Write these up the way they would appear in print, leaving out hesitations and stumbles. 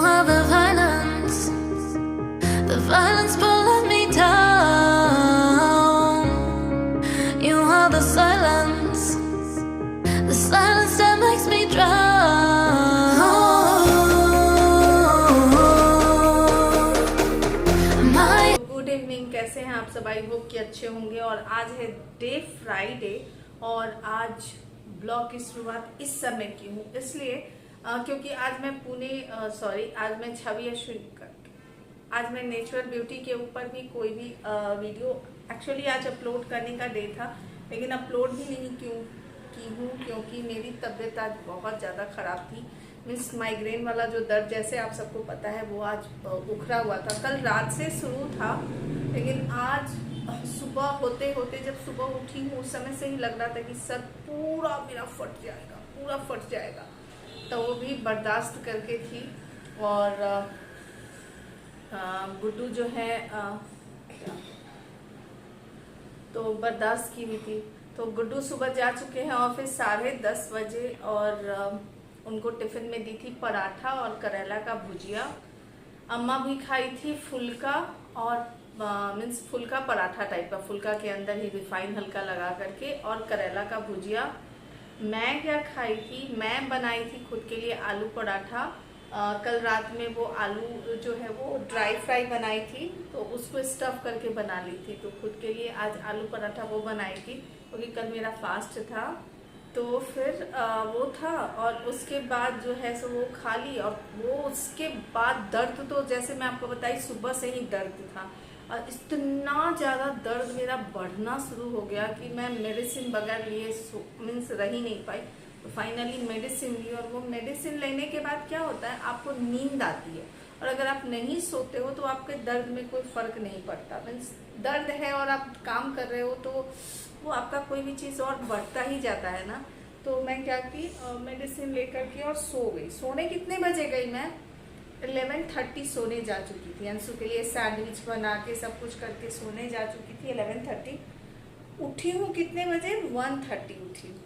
are the violence pulling me down. You are the silence that makes me drown. Good evening, कैसे हैं आप सब? I hope कि अच्छे होंगे। और आज है डे फ्राइडे और आज ब्लॉग की शुरुआत इस समय की हूँ इसलिए क्योंकि आज मैं आज मैं छवि अश्विन आज मैं नेचुरल ब्यूटी के ऊपर भी कोई भी वीडियो एक्चुअली आज अपलोड करने का डे था, लेकिन अपलोड भी नहीं की हूँ क्योंकि मेरी तबीयत आज बहुत ज़्यादा ख़राब थी। मीन्स माइग्रेन वाला जो दर्द, जैसे आप सबको पता है, वो आज उखड़ा हुआ था। कल रात से शुरू था, लेकिन आज सुबह होते होते जब सुबह उठी हूँ उस समय से ही लग रहा था कि सर पूरा मेरा फट जाएगा। तो वो भी बर्दाश्त करके थी। और गुड्डू जो है तो बर्दाश्त की हुई थी। तो गुड्डू सुबह जा चुके हैं ऑफिस 10:30 बजे और उनको टिफिन में दी थी पराठा और करेला का भुजिया। अम्मा भी खाई थी फुल्का और मीन्स फुल्का पराठा टाइप का, फुल्का के अंदर ही रिफाइन हल्का लगा करके, और करेला का भुजिया। मैं क्या खाई थी, मैं बनाई थी खुद के लिए आलू पराठा। कल रात में वो आलू जो है वो ड्राई फ्राई बनाई थी, तो उसको स्टफ करके बना ली थी। तो खुद के लिए आज आलू पराठा वो बनाई थी क्योंकि कल मेरा फास्ट था। तो फिर वो था और उसके बाद जो है सो वो खा ली। और वो उसके बाद दर्द, तो जैसे मैं आपको बताई सुबह से ही दर्द था और इतना ज़्यादा दर्द मेरा बढ़ना शुरू हो गया कि मैं मेडिसिन बगैर लिए मीन्स रह ही नहीं पाई। तो फाइनली मेडिसिन ली और वो मेडिसिन लेने के बाद क्या होता है, आपको नींद आती है। और अगर आप नहीं सोते हो तो आपके दर्द में कोई फर्क नहीं पड़ता। मीन्स दर्द है और आप काम कर रहे हो तो वो आपका कोई भी चीज़ और बढ़ता ही जाता है ना। तो मैं क्या की मेडिसिन लेकर के और सो गई। सोने कितने बजे गई मैं? 11:30 सोने जा चुकी थी। अंशु के लिए सैंडविच बना के सब कुछ करके सोने जा चुकी थी 11:30। उठी हूँ कितने बजे? 1:30 उठी हूँ।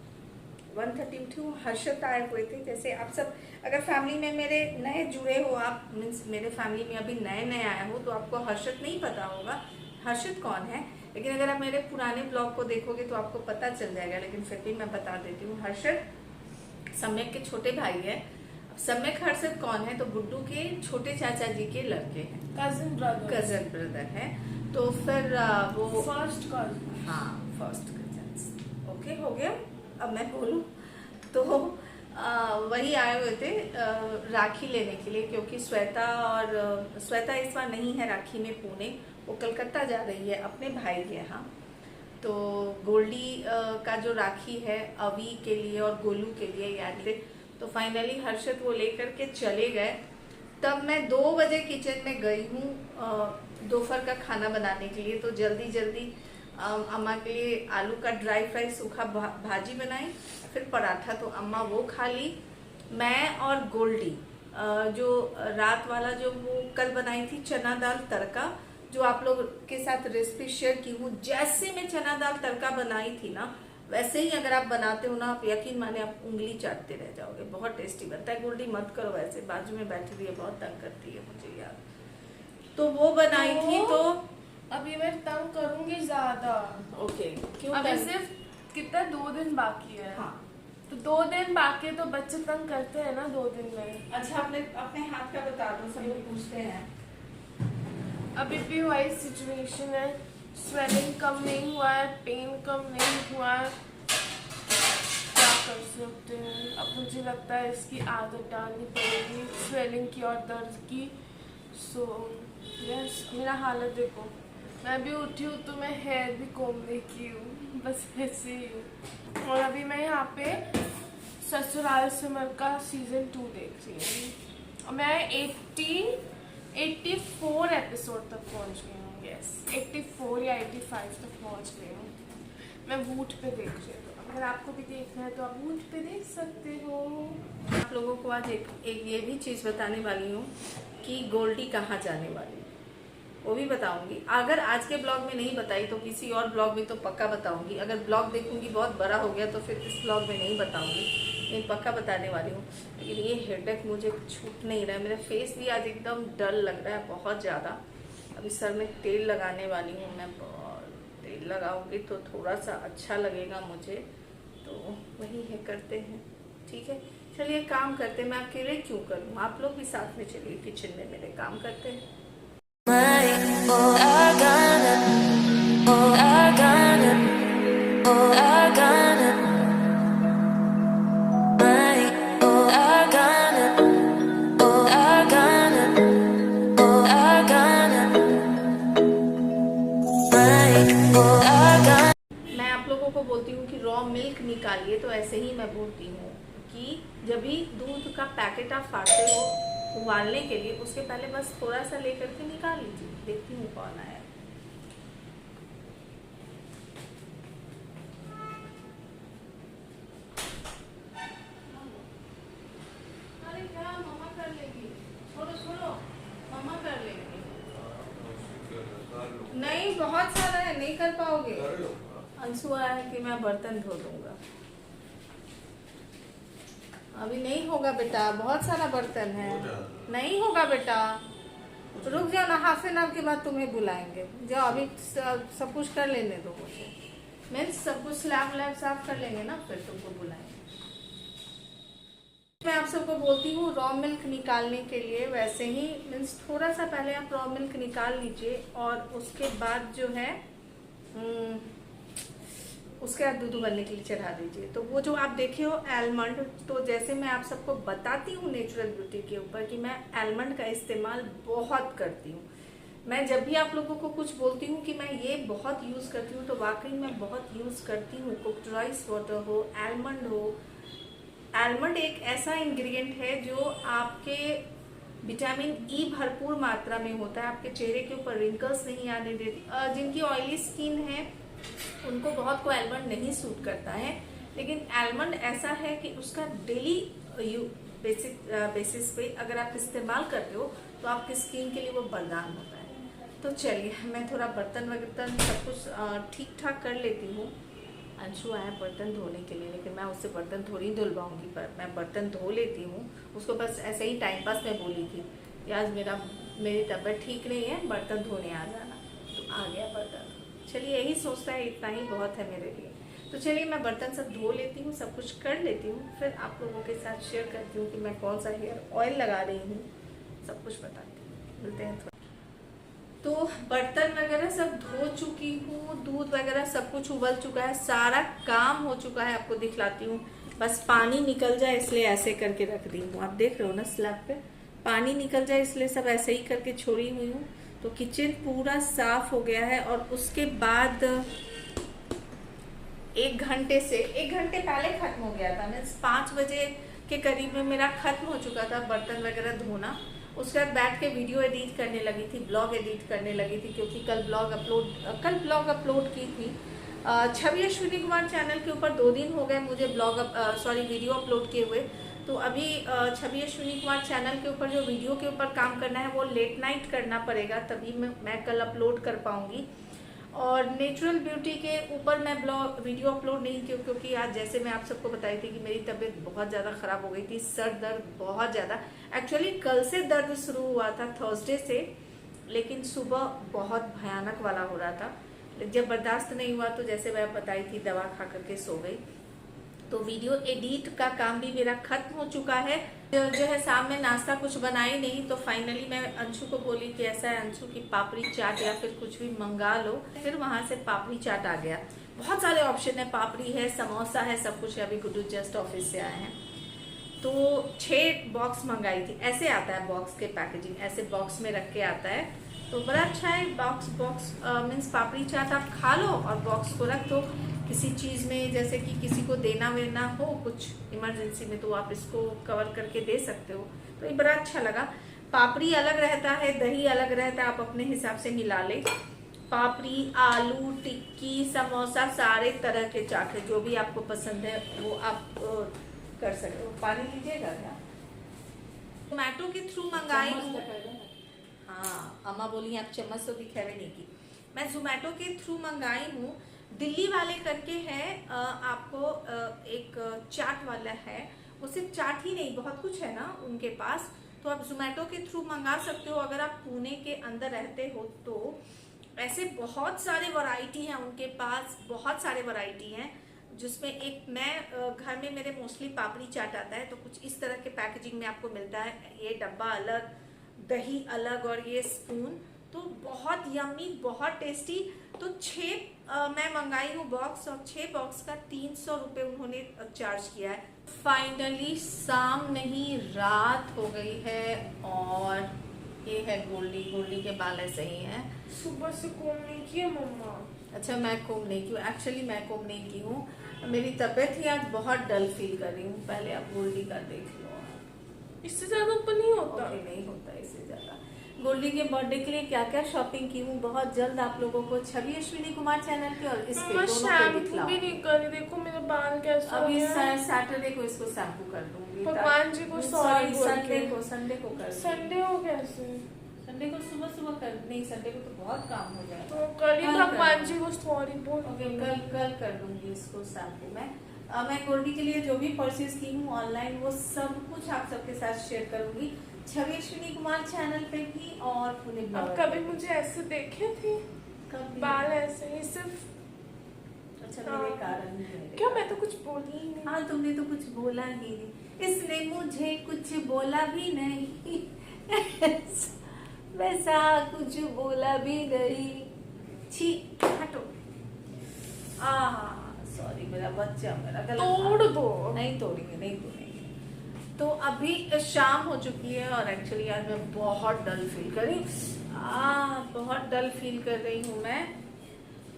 हर्षद आए हुए थे। जैसे आप सब अगर फैमिली में मेरे नए जुड़े हो, आप मीन्स मेरे फैमिली में अभी नए आए हो, तो आपको हर्षद नहीं पता होगा हर्षद कौन है। लेकिन अगर आप मेरे पुराने ब्लॉग को देखोगे तो आपको पता चल जाएगा, लेकिन फिर भी मैं बता देती हूँ। हर्षद सम्यक के छोटे भाई है। सम्यक हर्षद कौन है? तो गुड्डू के छोटे चाचा जी के लड़के हैं, कजन ब्रदर है। तो फिर वो फर्स्ट कजन। ओके, हो गया। अब मैं बोलूं तो वही आए हुए थे राखी लेने के लिए, क्योंकि श्वेता इस बार नहीं है राखी में पुणे, वो कलकत्ता जा रही है अपने भाई के यहाँ। तो गोल्डी का जो राखी है अवी के लिए और गोलू के लिए यानी। तो फाइनली हर्षद वो लेकर के चले गए। तब मैं 2 बजे किचन में गई हूँ दोपहर का खाना बनाने के लिए। तो जल्दी अम्मा के लिए आलू का ड्राई फ्राई सूखा भाजी बनाई, फिर पराठा। तो अम्मा वो खा ली। मैं और गोल्डी जो रात वाला जो वो कल बनाई थी चना दाल तड़का, जो आप लोग के साथ रेसिपी शेयर की हूँ। जैसे मैं चना दाल तड़का बनाई थी ना, वैसे ही अगर आप बनाते हो ना, आप यकीन माने आप उंगली चाटते रह जाओगे। बहुत टेस्टी बनता है। गोल्डी मत करो वैसे, बाजू में बैठी हुई है, बहुत तंग करती है मुझे यार। तो वो बनाई थी। तो अभी मैं तंग करूंगी ज्यादा। ओके, क्यों? अभी सिर्फ कितना 2 दिन बाकी है। हाँ, तो 2 दिन बाकी है तो बच्चे तंग करते हैं ना 2 दिन में। अच्छा, अपने हाथ का बता दो, सब लोग पूछते हैं। अभी भी वही सिचुएशन है। स्वेलिंग कम नहीं हुआ है, पेन कम नहीं हुआ है। क्या कर सकते हैं? अब मुझे लगता है इसकी आदत डालनी पड़ेगी, स्वेलिंग की और दर्द की। सो यस, मेरा हालत देखो। मैं भी उठी हूँ तो मैं हेयर भी कोमने की हूँ, बस ऐसे ही हूँ। और अभी मैं यहाँ पे ससुराल सिमर का सीजन 2 देख रही हूँ। मैं 84 एपिसोड तक पहुँच गई हूँ। यस, 84 या 85 तक पहुँच गई हूँ। मैं वूट पे देख रही हूँ। अगर आपको भी देखना है तो आप वूट पे देख सकते हो। आप लोगों को आज एक ये भी चीज़ बताने वाली हूँ कि गोल्डी कहाँ जाने वाली है, वो भी बताऊंगी। अगर आज के ब्लॉग में नहीं बताई तो किसी और ब्लॉग में तो पक्का बताऊंगी। अगर ब्लॉग देखूंगी बहुत बड़ा हो गया तो फिर इस ब्लॉग में नहीं बताऊंगी। ये पक्का बताने वाली हूँ। लेकिन ये हेडेक मुझे छूट नहीं रहा है, मेरा फेस भी आज एकदम डल लग रहा है बहुत ज़्यादा। अभी सर में तेल लगाने वाली हूँ मैं, तेल लगाऊंगी तो थोड़ा सा अच्छा लगेगा मुझे, तो वही है, करते हैं। ठीक है, चलिए काम करते हैं। मैं अकेले क्यों करूँ, आप लोग भी साथ में चलिए किचन में मेरे काम करते हैं। मैं आप लोगों को बोलती हूँ कि रॉ मिल्क निकालिए, तो ऐसे ही मैं बोलती हूँ कि जब भी दूध का पैकेट आप फाड़ते हो उबालने के लिए, उसके पहले बस थोड़ा सा लेकर के निकाल लीजिए। देखती हूँ कौन आया। अरे क्या, मम्मा कर लेगी, छोड़ो छोड़ो, मम्मा कर लेगी। नहीं, बहुत सारा है, नहीं कर पाओगे। अंशु आया है कि मैं बर्तन धो दूंगा। अभी नहीं होगा बेटा, बहुत सारा बर्तन है, नहीं होगा बेटा, रुक जाओ ना, हाफ एन आवर के बाद तुम्हें बुलाएंगे। जाओ, अभी सब कुछ कर लेने दो मुझे, मीन्स सब कुछ स्लैब लैब साफ कर लेंगे ना, फिर तुमको बुलाएंगे। मैं आप सबको बोलती हूँ रॉ मिल्क निकालने के लिए वैसे ही, मीन्स थोड़ा सा पहले आप रॉ मिल्क निकाल लीजिए और उसके बाद जो है उसके बाद दूध उबलने के लिए चढ़ा दीजिए। तो वो जो आप देखे हो आलमंड, तो जैसे मैं आप सबको बताती हूँ नेचुरल ब्यूटी के ऊपर कि मैं आलमंड का इस्तेमाल बहुत करती हूँ। मैं जब भी आप लोगों को कुछ बोलती हूँ कि मैं ये बहुत यूज़ करती हूँ, तो वाकई मैं बहुत यूज़ करती हूँ। कुक्ड राइस वाटर हो, आलमंड हो। आलमंड एक ऐसा इंग्रेडिएंट है जो आपके विटामिन ई भरपूर मात्रा में होता है, आपके चेहरे के ऊपर रिंकल्स नहीं आने देती। जिनकी ऑयली स्किन है उनको बहुत को आलमंड नहीं सूट करता है, लेकिन आलमंड ऐसा है कि उसका डेली बेसिस पे अगर आप इस्तेमाल करते हो तो आपकी स्किन के लिए वो वरदान होता है। तो चलिए, मैं थोड़ा बर्तन वर्तन सब कुछ ठीक ठाक कर लेती हूँ। अंशु आया बर्तन धोने के लिए, लेकिन मैं उससे बर्तन थोड़ी धुलवाऊंगी, पर मैं बर्तन धो लेती हूँ। उसको बस ऐसे ही टाइम पास में बोली थी कि आज मेरी तबीयत ठीक नहीं है, बर्तन धोने आ जाना, तो आ गया बर्तन। चलिए, यही सोचता है, इतना ही बहुत है मेरे लिए। तो चलिए, मैं बर्तन सब धो लेती हूँ, सब कुछ कर लेती हूँ, फिर आप लोगों के साथ शेयर करती हूँ कि मैं कौन सा हेयर ऑयल लगा रही हूँ, सब कुछ बताती हूँ। मिलते हैं थोड़ा। तो बर्तन वगैरह सब धो चुकी हूँ, दूध वगैरह सब कुछ उबल चुका है, सारा काम हो चुका है। आपको दिखलाती हूँ, बस पानी निकल जाए इसलिए ऐसे करके रख दी हूँ। आप देख रहे हो ना स्लैब पे पानी निकल जाए, इसलिए सब ऐसे ही करके छोड़ी हुई हूँ। तो किचन पूरा साफ हो गया है, और उसके बाद 1 घंटे पहले खत्म हो गया था। मीन्स 5 बजे के करीब में मेरा खत्म हो चुका था बर्तन वगैरह धोना। उसके बाद बैठ के वीडियो एडिट करने लगी थी, ब्लॉग एडिट करने लगी थी, क्योंकि कल ब्लॉग अपलोड की थी। छवि अश्विनी कुमार चैनल के ऊपर 2 दिन हो गए मुझे वीडियो अपलोड किए हुए। तो अभी छवि अश्विनी कुमार चैनल के ऊपर जो वीडियो के ऊपर काम करना है वो लेट नाइट करना पड़ेगा, तभी मैं कल अपलोड कर पाऊंगी। और नेचुरल ब्यूटी के ऊपर मैं वीडियो अपलोड नहीं की, क्योंकि आज जैसे मैं आप सबको बताई थी कि मेरी तबीयत बहुत ज़्यादा ख़राब हो गई थी, सर दर्द बहुत ज़्यादा। एक्चुअली कल से दर्द शुरू हुआ था, थर्सडे से, लेकिन सुबह बहुत भयानक वाला हो रहा था। जब बर्दाश्त नहीं हुआ तो जैसे मैं बताई थी दवा खा करके सो गई। तो वीडियो एडिट का काम भी मेरा खत्म हो चुका है। जो है शाम में नाश्ता कुछ बनाई नहीं, तो फाइनली मैं अंशु को बोली कि ऐसा है अंशु की पापड़ी चाट या फिर कुछ भी मंगा लो। फिर वहां से पापड़ी चाट आ गया। बहुत सारे ऑप्शन है, पापड़ी है, समोसा है, सब कुछ है। अभी गुड्डू जस्ट ऑफिस से आए हैं, तो 6 बॉक्स मंगाई थी। ऐसे आता है बॉक्स के पैकेजिंग, ऐसे बॉक्स में रख के आता है, तो बड़ा अच्छा है। बॉक्स मीन्स पापड़ी चाट आप खा लो और बॉक्स को रख दो किसी चीज़ में, जैसे कि किसी को देना वेना हो कुछ इमरजेंसी में, तो आप इसको कवर करके दे सकते हो। तो ये बड़ा अच्छा लगा। पापड़ी अलग रहता है, दही अलग रहता है, आप अपने हिसाब से मिला ले। पापड़ी, आलू टिक्की, समोसा, सारे तरह के चाट है, जो भी आपको पसंद है वो आप कर सकते हो। पानी लीजिएगा क्या? जोमेटो के थ्रू मंगाई हूँ। हाँ, अम्मा बोली आप चम्मच तो दिखेवे नहीं की। मैं जोमेटो के थ्रू मंगाई हूँ। दिल्ली वाले करके है, आपको एक चाट वाला है, वो सिर्फ चाट ही नहीं, बहुत कुछ है ना उनके पास। तो आप जोमेटो के थ्रू मंगा सकते हो अगर आप पुणे के अंदर रहते हो तो। ऐसे बहुत सारे वैरायटी हैं उनके पास, बहुत सारे वैरायटी हैं, जिसमें एक मैं घर में मेरे मोस्टली पापड़ी चाट आता है, तो कुछ इस तरह के पैकेजिंग में आपको मिलता है। ये डब्बा अलग, दही अलग और ये स्पून, तो बहुत यम्मी, बहुत टेस्टी। तो 6 मैं मंगाई हूँ बॉक्स, और 6 बॉक्स का 300 रुपये उन्होंने चार्ज किया है। फाइनली शाम नहीं रात हो गई है, और ये है गोल्डी। गोल्डी के बाल ऐसे ही हैं। सुबह से कोम नहीं किया मम्मा। अच्छा, मैं कोम नहीं की हूँ, एक्चुअली मैं कोम नहीं की हूँ, मेरी तबीयत ही आज बहुत डल फील कर रही हूँ। पहले आप गोल्डी का देख लो। इससे ज्यादा ऊपर नहीं होता। ओके, नहीं होता इससे ज्यादा। गोल्डी के बर्थडे के लिए क्या क्या शॉपिंग की हूँ बहुत जल्द आप लोगों को छवि अश्विनी कुमार चैनल पे और इस पे दोनों पे शैम्पू दिखलाऊं। भी नहीं करी, देखो मेरे बाल कैसे हो अभी गए हैं। सैटरडे को इसको शैम्पू कर दूंगी। भगवान जी को सॉरी बोल के। संडे को कर दूंगी। संडे हो कैसे? संडे को सुबह सुबह कर, नहीं संडे को तो बहुत काम हो जाएगा। तो कल ही कल भगवान कर जी को सॉरी बोल। ओके, कल कर दूंगी इसको शैम्पू। मैं गोल्डी के लिए जो भी परचेज की हूँ ऑनलाइन, वो सब कुछ आप सबके साथ शेयर करूंगी छवि अश्विनी कुमार चैनल पे भी और पुणे अब ब्लॉगर कभी पे। मुझे ऐसे देखे थे कभी बाल ऐसे ही सिर्फ। अच्छा, मेरे कारण ही है। क्या मैं तो कुछ बोली ही नहीं। हाँ, तुमने तो कुछ बोला ही नहीं, इसने मुझे कुछ बोला भी नहीं वैसा कुछ बोला भी नहीं। छी, हटो। सॉरी, मेरा बच्चा मेरा गलत तोड़ दो। नहीं तोड़ेंगे, नहीं तोड़ेंगे। तो अभी शाम हो चुकी है, और एक्चुअली आज मैं बहुत डल फील कर रही हूँ। बहुत डल फील कर रही हूँ मैं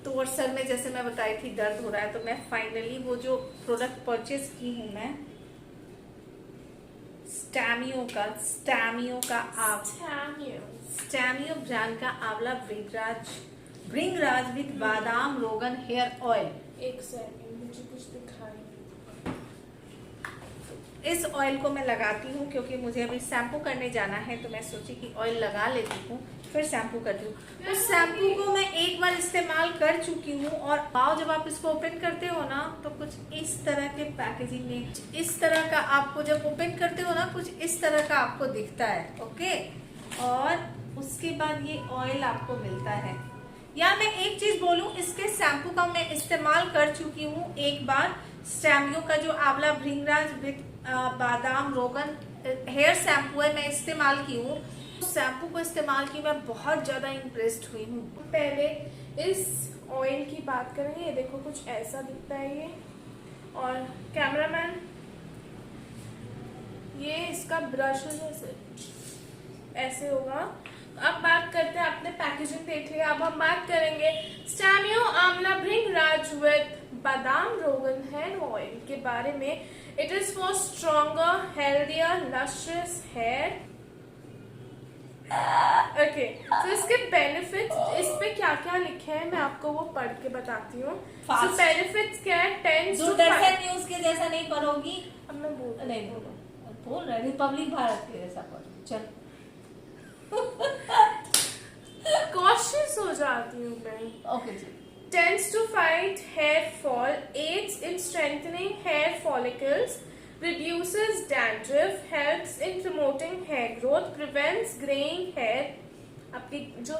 तो। और सर में जैसे मैं बताई थी दर्द हो रहा है, तो मैं फाइनली वो जो प्रोडक्ट परचेज की हूँ मैं, स्टैमियो ब्रांड का आंवला भृंगराज विद बादाम रोगन हेयर ऑयल। एक सेकंड, मुझे कुछ दिखाई। इस ऑयल को मैं लगाती हूँ क्योंकि मुझे अभी शैम्पू करने जाना है, तो मैं सोची कि ऑयल लगा लेती हूँ फिर शैम्पू करती हूँ। उस शैम्पू को मैं एक बार इस्तेमाल कर चुकी हूँ, और पाव जब आप इसको ओपन करते हो ना, तो कुछ इस तरह के पैकेजिंग में, इस तरह का आपको जब ओपन करते हो ना, कुछ इस तरह का आपको दिखता है। ओके, और उसके बाद ये ऑयल आपको मिलता है। या मैं एक चीज बोलूं, इसके शैम्पू का मैं इस्तेमाल कर चुकी हूँ एक बार। स्टैमियो का जो आंवला भृंगराज विद बादाम रोगन हेयर शैम्पू है, मैं इस्तेमाल की हूँ। शैम्पू को इस्तेमाल की मैं बहुत ज्यादा इम्प्रेस्ड हुई हूँ। पहले इस ऑयल की बात करेंगे। ये देखो कुछ ऐसा दिखता है ये, और कैमरामैन ये इसका ब्रश जैसे ऐसे होगा। अब बात करते हैं, आपने पैकेजिंग देख लिया, अब हम बात करेंगे स्टैमियो आंवला भृंगराज विद बादाम रोगन हेयर ऑयल के बारे में। It is for stronger healthier lustrous hair. Okay, तो इसके बेनिफिट्स, इस पे क्या क्या लिखे हैं मैं आपको वो पढ़ के बताती हूँ। तो बेनिफिट्स क्या है? 10 to 5 न्यूज के जैसा नहीं पढ़ोगी। अब मैं नहीं बोल रहे, रिपब्लिक भारत के जैसा पढ़ो। चल कॉशियस हो जाती हूँ मैं। ओके जी। Tends to fight hair fall, aids in strengthening hair follicles, reduces dandruff, helps in promoting hair growth, prevents graying hair। आपके जो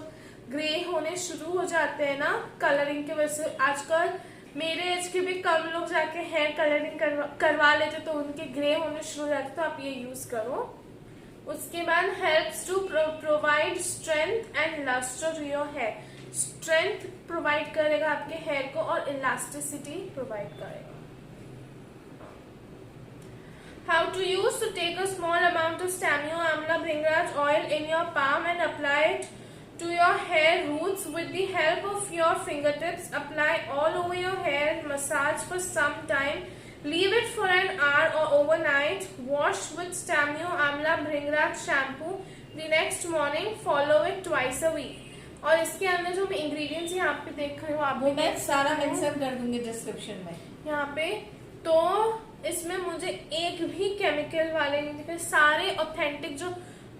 ग्रे होने शुरू हो जाते हैं ना कलरिंग की वजह से, आजकल मेरे एज के भी कम लोग जाके हेयर कलरिंग करवा लेते, तो उनके ग्रे होने शुरू हो जाते, तो आप ये यूज करो। उसके बाद helps to provide strength and lustre to your hair. Strength provide करेगा आपके हेयर को, और इलास्टिसिटी प्रोवाइड करेगा। How to use? To take a small amount of Stamio amla bhringraj oil in your palm and apply it to your hair roots with the help of your fingertips. Apply all over your hair and massage for some time. Leave it for an hour or overnight. Wash with Stamio Amla Bhringraj shampoo the next morning. Follow it twice a week. और इसके अंदर जो मैं ingredients यहाँ पे देख रही हूँ, आप वो मैं सारा मेंशन कर दूंगी डिस्क्रिप्शन में यहाँ पे। तो इसमें मुझे एक भी केमिकल वाले नहीं दिखे, सारे ऑथेंटिक जो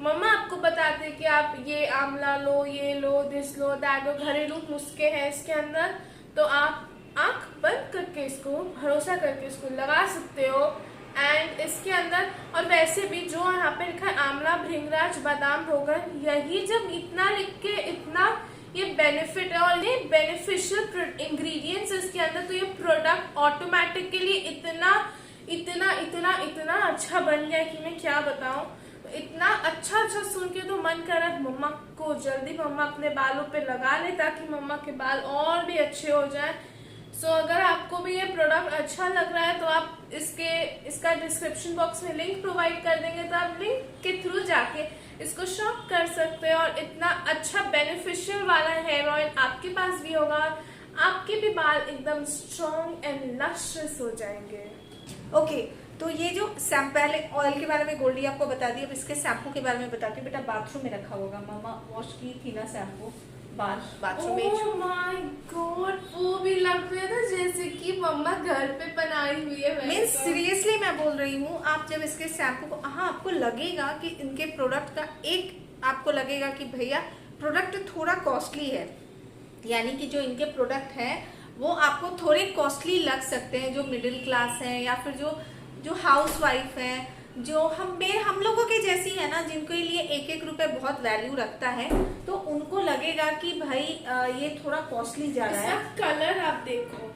मम्मा आपको बताते कि आप ये आंवला लो, ये लो, दिस लो, दैट लो, घरेलू नुस्खे हैं इसके अंदर। तो आप आंख बंद करके इसको, भरोसा करके इसको लगा सकते हो। एंड इसके अंदर और वैसे भी जो यहाँ पे लिखा है आंवला, भृंगराज, बादाम, रोगन, यही जब इतना लिख के इतना ये बेनिफिट है और ये बेनिफिशियल इंग्रेडिएंट्स इसके अंदर, तो ये प्रोडक्ट ऑटोमेटिकली इतना इतना इतना इतना अच्छा बन गया कि मैं क्या बताऊं। इतना अच्छा अच्छा सुन के तो मन कर रहा है मम्मा को जल्दी मम्मा अपने बालों पे लगा ले ताकि मम्मा के बाल और भी अच्छे हो जाए। सो अगर आपको भी ये प्रोडक्ट अच्छा लग रहा है तो आप इसका डिस्क्रिप्शन बॉक्स में लिंक प्रोवाइड कर देंगे, तो आप लिंक के थ्रू जाके इसको शॉप कर सकते हैं और इतना अच्छा बेनिफिशियल वाला हेयर ऑयल आपके पास भी होगा, आपके भी बाल एकदम स्ट्रॉन्ग एंड लस्ट्रस हो जाएंगे। ओके तो ये जो पहले ऑयल के बारे में गोल्डी आपको बता दी, अब इसके शैम्पू के बारे में बताती हूँ। बेटा बाथरूम में रखा होगा, मम्मा वॉश की थी ना शैम्पू बाथरूम में। ओह माय गॉड, वो भी लग रहा था जैसे कि मम्मा घर पे बनाई हुई है। मीन्स सीरियसली मैं बोल रही हूँ, आप जब इसके शैम्पू को, हाँ आपको लगेगा कि इनके प्रोडक्ट का आपको लगेगा कि भैया प्रोडक्ट थोड़ा कॉस्टली है, यानी कि जो इनके प्रोडक्ट हैं वो आपको थोड़े कॉस्टली लग सकते हैं, जो मिडिल क्लास है या फिर जो हाउस वाइफ है, जो हम लोगों के जैसी है ना, जिनके लिए एक एक रुपए बहुत वैल्यू रखता है, तो उनको लगेगा कि भाई ये थोड़ा कॉस्टली जा रहा है। कलर आप देखो,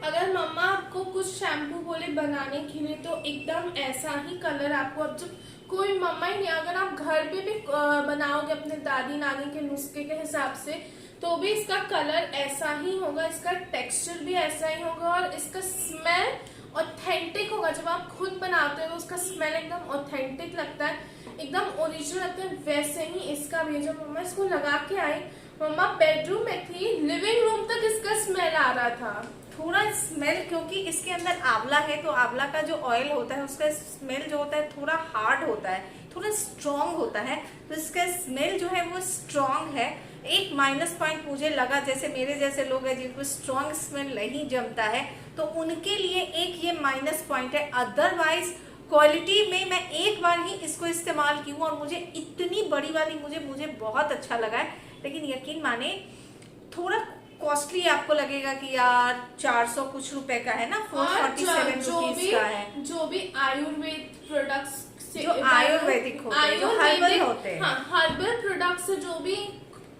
अगर मम्मा आपको कुछ शैम्पू बोले बनाने के लिए तो एकदम ऐसा ही कलर आपको, अब जब कोई मम्मा ही नहीं, अगर आप घर पे भी बनाओगे अपने दादी नानी के नुस्खे के हिसाब से तो भी इसका कलर ऐसा ही होगा, इसका टेक्सचर भी ऐसा ही होगा और इसका स्मेल ऑथेंटिक होगा। जब आप खुद बनाते हो उसका स्मेल एकदम ऑथेंटिक लगता है, एकदम ओरिजिनल लगता है। वैसे ही इसका भी, जब मम्मा इसको लगा के आई, मम्मा बेडरूम में थी, लिविंग रूम तक इसका स्मेल आ रहा था। थोड़ा स्मेल, क्योंकि इसके अंदर आंवला है तो आंवला का जो ऑयल होता है उसका स्मेल जो होता है थोड़ा हार्ड होता है, थोड़ा स्ट्रॉन्ग होता है, तो इसका स्मेल जो है वो स्ट्रॉन्ग है। एक माइनस पॉइंट मुझे लगा, जैसे मेरे जैसे लोग हैं जिनको स्ट्रॉन्ग स्मेल नहीं जमता है, तो उनके लिए एक ये माइनस पॉइंट है। अदरवाइज क्वालिटी में मैं एक बार ही इसको इस्तेमाल की हूँ और मुझे इतनी बड़ी वाली मुझे बहुत अच्छा लगा है, लेकिन यकीन माने थोड़ा कॉस्टली आपको लगेगा कि यार 400 कुछ रुपए का है ना, 447 रुपीज का है। जो भी आयुर्वेद प्रोडक्ट्स से, जो आयुर्वेदिक होते हैं, जो हर्बल होते हैं, हाँ, हर्बल प्रोडक्ट से जो भी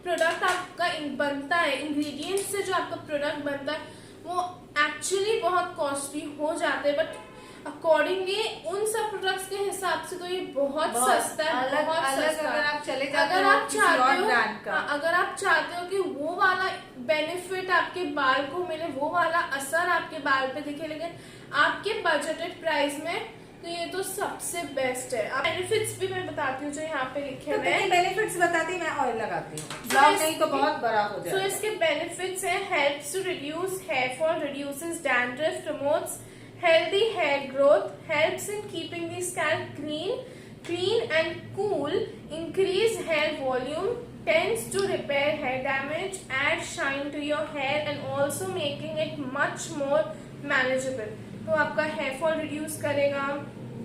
प्रोडक्ट आपका बनता है, इंग्रेडिएंट से जो आपका प्रोडक्ट बनता है वो एक्चुअली बहुत कॉस्टली हो जाते हैं, बट अकॉर्डिंगली उन सब प्रोडक्ट्स के हिसाब से तो ये बहुत सस्ता है, बहुत सस्ता। अगर आप चले जाते अगर हो आप किसी और चाहते ब्रांड हो, का, अगर आप चाहते हो कि वो वाला बेनिफिट आपके बाल को मिले, वो वाला असर आपके बाल पे दिखे, लेकिन आपके बजटेड प्राइस में, तो ये तो सबसे बेस्ट है। बेनिफिट्स भी मैं बताती हूँ जो यहाँ पे लिखे हुए हैं। बेनिफिट्स बताती मैं ऑयल लगाती हूँ, ब्लॉग नहीं तो बहुत बड़ा हो जाएगा। तो इसके बेनिफिट्स हैं, helps to reduce hair fall, reduces dandruff, promotes healthy hair growth, helps in keeping the scalp clean and cool, increase hair volume, tends to repair hair damage, add shine to your hair and also making it much more manageable। तो आपका hair fall reduce करेगा,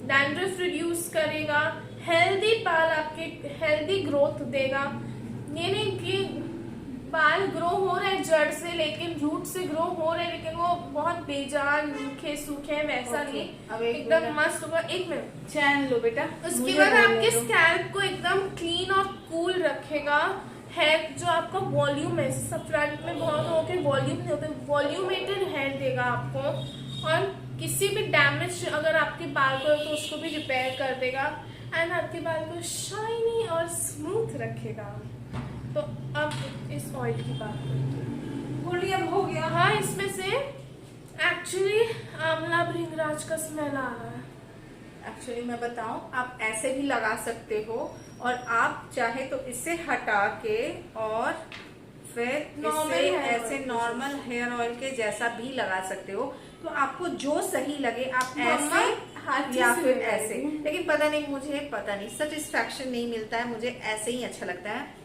dandruff reduce करेगा, healthy बाल आपके healthy growth देगा। ये नहीं कि बाल ग्रो हो रहे हैं जड़ से, लेकिन रूट से ग्रो हो रहे हैं लेकिन वो बहुत बेजान रूखे सूखे, वैसा नहीं, एकदम मस्त होगा। एक मिनट चैन लो बेटा। उसके बाद आपके स्कैल्प को एकदम क्लीन और कूल रखेगा। हेयर जो आपका वॉल्यूम है, सब फ्रंट में बहुत लोगों के वॉल्यूम नहीं होते, वॉल्यूमेटेड हेयर देगा आपको, और किसी भी डैमेज अगर आपके बाल को तो उसको भी रिपेयर कर देगा एंड आपके बाल को शाइनी और स्मूथ रखेगा। तो अब इस ऑयल की बात करते हैं। गोल्डी अब हो गया। हाँ, इसमें से एक्चुअली आंवला भृंगराज का स्मेल आ रहा है। एक्चुअली मैं बताऊं, आप ऐसे भी लगा सकते हो और आप चाहे तो इससे हटा के और फिर इसे ऐसे नॉर्मल हेयर ऑयल के जैसा भी लगा सकते हो, तो आपको जो सही लगे आप ऐसे या फिर ऐसे, लेकिन पता नहीं सेटिस्फैक्शन नहीं मिलता है, मुझे ऐसे ही अच्छा लगता है।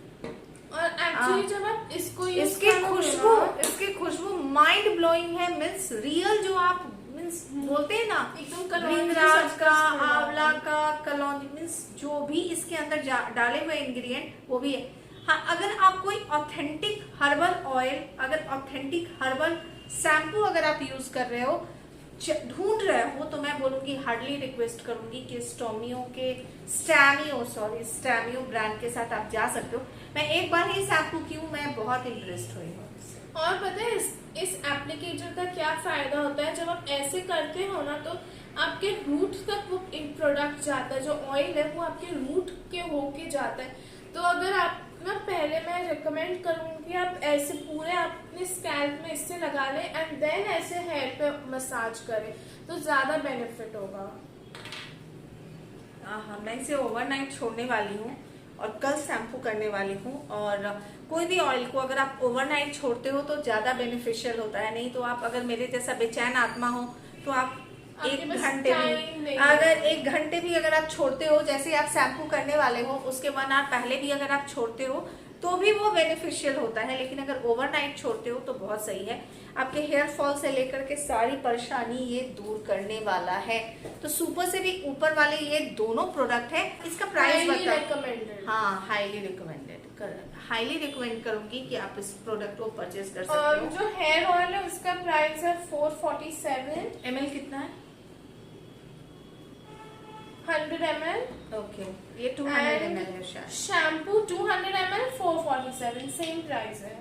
और एक्चुअली जब आप इसको इसकी खुशबू माइंड ब्लोइंग है, मीन्स रियल जो आप मीन्स बोलते हैं ना, एकदम भृंगराज का, आंवला का, कलौंजी, मीन्स जो भी इसके अंदर डाले हुए इंग्रेडिएंट वो भी है। हाँ, अगर आप कोई ऑथेंटिक हर्बल ऑयल, अगर ऑथेंटिक हर्बल शैम्पू अगर आप यूज कर रहे हो ढूंढ रहे हो तो मैं बोलूंगी, हार्डली रिक्वेस्ट करूंगी कि स्टैमियो ब्रांड के साथ आप जा सकते हो। मैं एक बार ही शैम्पू की हूँ, मैं बहुत इम्प्रेस्ड हुई हूँ। और पता है इस एप्लीकेटर का क्या फायदा होता है, जब आप ऐसे करते हो ना तो आपके रूट तक वो प्रोडक्ट जाता है, जो ऑयल है वो आपके रूट के होके जाता है। तो अगर आप ना, पहले मैं रिकमेंड करूंगी आप ऐसे पूरे अपने स्कैल्प में इससे लगा लें एंड देन ऐसे हेयर पे मसाज करें तो ज्यादा बेनिफिट होगा। हाँ, मैं इसे ओवरनाइट छोड़ने वाली हूँ और कल शैम्पू करने वाली हूँ। और कोई भी ऑयल को अगर आप ओवरनाइट छोड़ते हो तो ज्यादा बेनिफिशियल होता है। नहीं तो आप अगर मेरे जैसा बेचैन आत्मा हो तो आप एक घंटे भी अगर आप छोड़ते हो, जैसे आप शैम्पू करने वाले हो उसके 1 आवर पहले भी अगर आप छोड़ते हो तो भी वो बेनिफिशियल होता है। लेकिन अगर ओवरनाइट छोड़ते हो तो बहुत सही है। आपके हेयर फॉल से लेकर के सारी परेशानी ये दूर करने वाला है। तो सुपर से भी ऊपर वाले ये दोनों प्रोडक्ट है। इसका प्राइस बताओ। हाँ, हाईली रिकमेंड करूंगी कि आप इस प्रोडक्ट को परचेज कर सकते हो। जो हेयर ऑयल है उसका प्राइस है 447 ml। कितना है? 100 ml। ओके, ये 200 ml है शायद। शैम्पू 200 ml 447, सेम प्राइस है।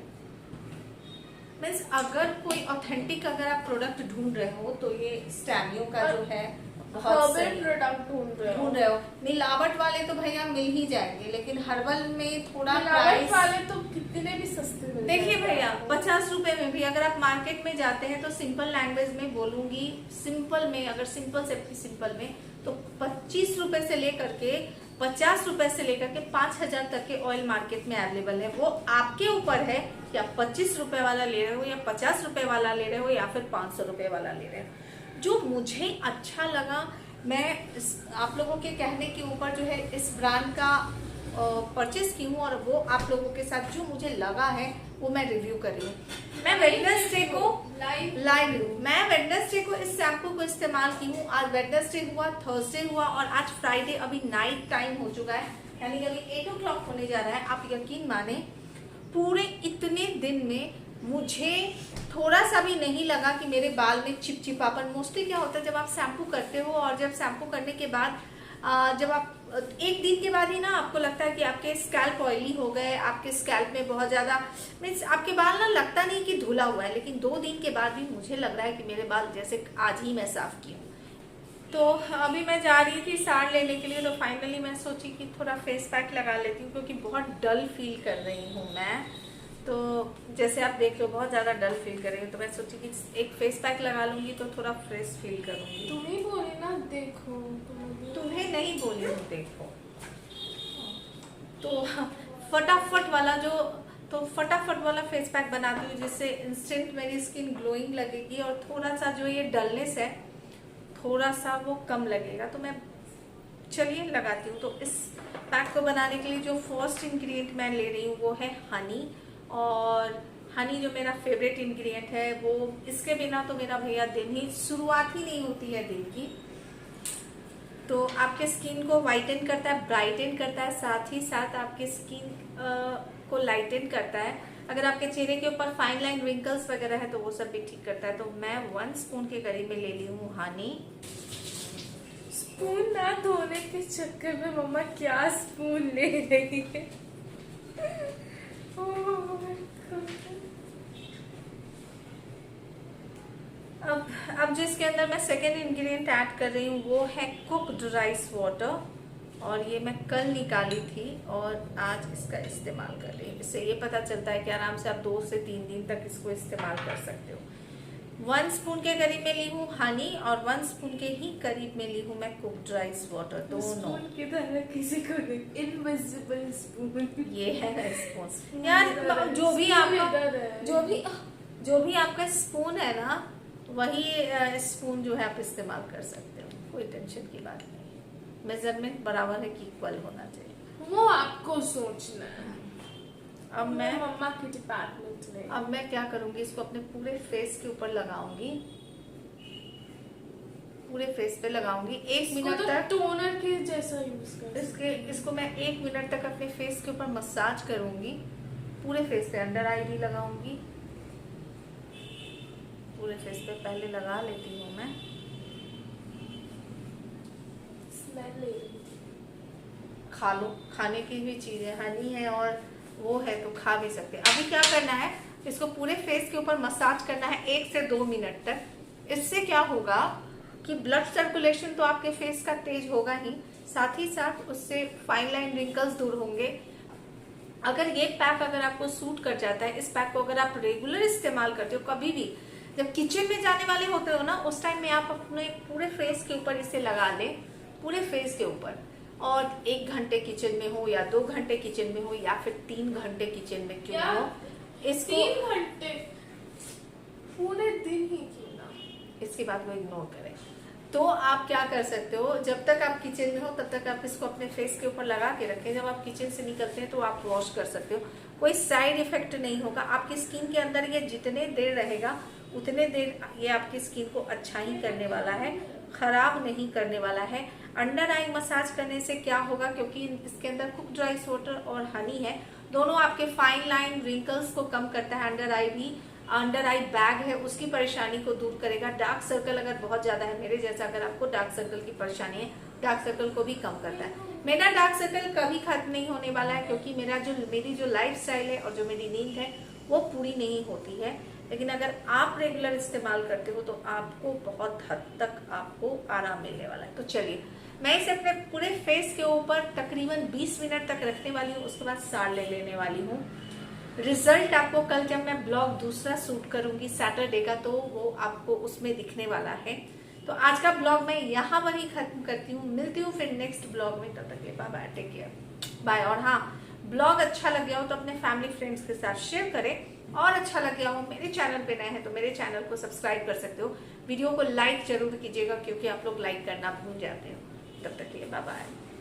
मीन्स अगर कोई ऑथेंटिक अगर आप प्रोडक्ट ढूंढ रहे हो तो ये स्टैमियो का जो है बहुत सही प्रोडक्ट ढूंढ रहे हो। मिलावट वाले तो भैया मिल ही जाएंगे, लेकिन हर्बल में थोड़ा मिलावट वाले तो कितने भी सस्ते मिलते हैं। देखिए भैया, 50 रुपए में भी अगर आप मार्केट में जाते हैं तो सिंपल लैंग्वेज में बोलूंगी, सिंपल में अगर सिंपल में तो 25 रुपए से लेकर के 50 रुपए से लेकर के 5000 तक के ऑयल मार्केट में अवेलेबल है। वो आपके ऊपर है कि आप 25 रुपए वाला ले रहे हो या 50 रुपए वाला ले रहे हो या फिर 500 रुपए वाला ले रहे हो। जो मुझे अच्छा लगा, मैं आप लोगों के कहने के ऊपर जो है इस ब्रांड का परचेज की हूँ और वो आप लोगों के साथ जो मुझे लगा है वो मैं रिव्यू कर रही हूँ। मैं वेडनेसडे को इस शैम्पू को इस्तेमाल की हूँ। आज वेडनेसडे हुआ, थर्सडे हुआ और आज फ्राइडे। अभी नाइट टाइम हो चुका है, यानी अभी 8 o'clock होने जा रहा है। आप यकीन माने पूरे इतने दिन में मुझे थोड़ा सा भी नहीं लगा कि मेरे बाल में चिपचिपापन। मोस्टली क्या होता है जब आप शैम्पू करते हो और जब शैम्पू करने के बाद जब आप एक दिन के बाद ही ना आपको लगता है कि आपके स्कैल्प ऑयली हो गए, आपके स्कैल्प में बहुत ज्यादा मीन्स आपके बाल ना लगता नहीं कि धुला हुआ है, लेकिन 2 दिन के बाद भी मुझे लग रहा है कि मेरे बाल जैसे आज ही मैं साफ की हूँ। तो अभी मैं जा रही थी साड़ लेने के लिए, तो फाइनली मैं सोची कि थोड़ा फेस पैक लगा लेती हूँ क्योंकि बहुत डल फील कर रही हूँ मैं। तो जैसे आप देख लो बहुत ज़्यादा डल फील कर रही हूँ, तो मैं सोची कि एक फेस पैक लगा लूँगी तो थोड़ा फ्रेश फील करूँगी। तुम्हें बोले ना देखो, तुम्हें नहीं बोली हूँ देखो। तो फटाफट वाला फेस पैक बनाती हूँ जिससे इंस्टेंट मेरी स्किन ग्लोइंग लगेगी और थोड़ा सा जो ये डलनेस है थोड़ा सा वो कम लगेगा। तो मैं चलिए लगाती हूँ। तो इस पैक को बनाने के लिए जो फर्स्ट इंग्रेडिएंट मैं ले रही हूँ वो है हनी। और हनी जो मेरा फेवरेट इंग्रेडिएंट है, वो इसके बिना तो मेरा भैया दिन ही शुरुआत ही नहीं होती है दिन की। तो आपके स्किन को वाइटन करता है, ब्राइटन करता है, साथ ही साथ आपके स्किन को लाइटन करता है। अगर आपके चेहरे के ऊपर फाइन लाइन रिंकल्स वगैरह है तो वो सब भी ठीक करता है। तो मैं 1 स्पून के करीब में ले ली हूँ हनी। स्पून ना धोने के चक्कर में मम्मा क्या स्पून ले रही है। अब जो इसके अंदर मैं सेकेंड इंग्रेडिएंट ऐड कर रही हूँ वो है कुक्ड राइस वाटर। और ये मैं कल निकाली थी और आज इसका इस्तेमाल कर रही हूँ। इससे ये पता चलता है कि आराम से आप 2 से 3 दिन तक इसको इस्तेमाल कर सकते हो। 1 स्पून के करीब में ली हूँ हनी और 1 स्पून के ही करीब में ली हूँ मैं कुक्ड राइस वाटर। दोनों की तरह किसी को इनविजिबल स्पून ये है ना स्पून यार। जो भी आपका स्पून है ना वही स्पून जो है आप इस्तेमाल कर सकते हो, कोई टेंशन की बात नहीं है। मेजरमेंट बराबर है कि इक्वल होना चाहिए, वो आपको सोचना है। अब मैं मम्मा के डिपार्टमेंट में अब मैं क्या करूंगी, इसको अपने पूरे फेस के ऊपर लगाऊंगी, पूरे फेस पे लगाऊंगी 1 मिनट तक। टोनर के जैसा यूज कर इसको मैं 1 मिनट तक अपने फेस के ऊपर मसाज करूंगी। पूरे फेस पे अंडर आई भी लगाऊंगी, पूरे फेस पे पहले लगा लेती हूँ मैं। स्मेल ले रही थी। खा लो, खाने की भी चीज है, हनी है और वो है तो खा भी सकते हैं। अभी क्या करना है, इसको पूरे फेस के ऊपर मसाज करना है 1 से 2 मिनट तक। इससे क्या होगा कि ब्लड सर्कुलेशन तो आपके फेस का तेज होगा ही, साथ ही साथ उससे फाइन लाइन रिंकल्स दूर होंगे। अगर ये पैक अगर आपको सूट कर जाता है, इस पैक को अगर आप रेगुलर इस्तेमाल करते हो, कभी भी जब किचन में जाने वाले होते हो ना, उस टाइम में आप अपने पूरे फेस के ऊपर इसे लगा लें, पूरे फेस के ऊपर, और 1 घंटे किचन में हो या 2 घंटे किचन में हो या फिर 3 घंटे किचन में क्यों क्या? हो, इसको 3 घंटे पूरे दिन ही क्यों ना। इसकी बात को इग्नोर करें। तो आप क्या कर सकते हो, जब तक आप किचन में हो तब तक आप इसको अपने फेस के ऊपर लगा के रखें। जब आप किचन से निकलते हैं तो आप वॉश कर सकते हो, कोई साइड इफेक्ट नहीं होगा। आपकी स्किन के अंदर ये जितने देर रहेगा उतने देर ये आपकी स्किन को अच्छा ही करने वाला है, खराब नहीं करने वाला है। अंडर आई मसाज करने से क्या होगा, क्योंकि इसके अंदर कुक्ड राइस वाटर और हनी है, दोनों आपके फाइन लाइन रिंकल्स को कम करता है। अंडर आई भी, अंडर आई बैग है उसकी परेशानी को दूर करेगा। डार्क सर्कल अगर बहुत ज्यादा है, मेरे जैसा अगर आपको डार्क सर्कल की परेशानी है, डार्क सर्कल को भी कम करता है। मेरा डार्क सर्कल कभी खत्म नहीं होने वाला है, क्योंकि मेरी जो लाइफ स्टाइल है और जो मेरी नींद है वो पूरी नहीं होती है। लेकिन अगर आप रेगुलर इस्तेमाल करते हो तो आपको बहुत हद तक आपको आराम मिलने वाला है। तो चलिए, मैं इसे अपने पूरे फेस के ऊपर तकरीबन 20 मिनट तक रखने वाली हूँ, उसके बाद साड़ ले लेने वाली हूँ। रिजल्ट आपको कल जब मैं ब्लॉग दूसरा शूट करूंगी सैटरडे का, तो वो आपको उसमें दिखने वाला है। तो आज का ब्लॉग मैं यहाँ पर ही खत्म करती हूँ, मिलती हूँ फिर नेक्स्ट ब्लॉग में। तब तक के bye bye, take care, bye. और हाँ, ब्लॉग अच्छा लग गया हो तो अपने फैमिली फ्रेंड्स के साथ शेयर करें, और अच्छा लग गया हो, मेरे चैनल पे नए हैं तो मेरे चैनल को सब्सक्राइब कर सकते हो। वीडियो को लाइक जरूर कीजिएगा, क्योंकि आप लोग लाइक करना भूल जाते हो। तब तक के लिए बाय बाय।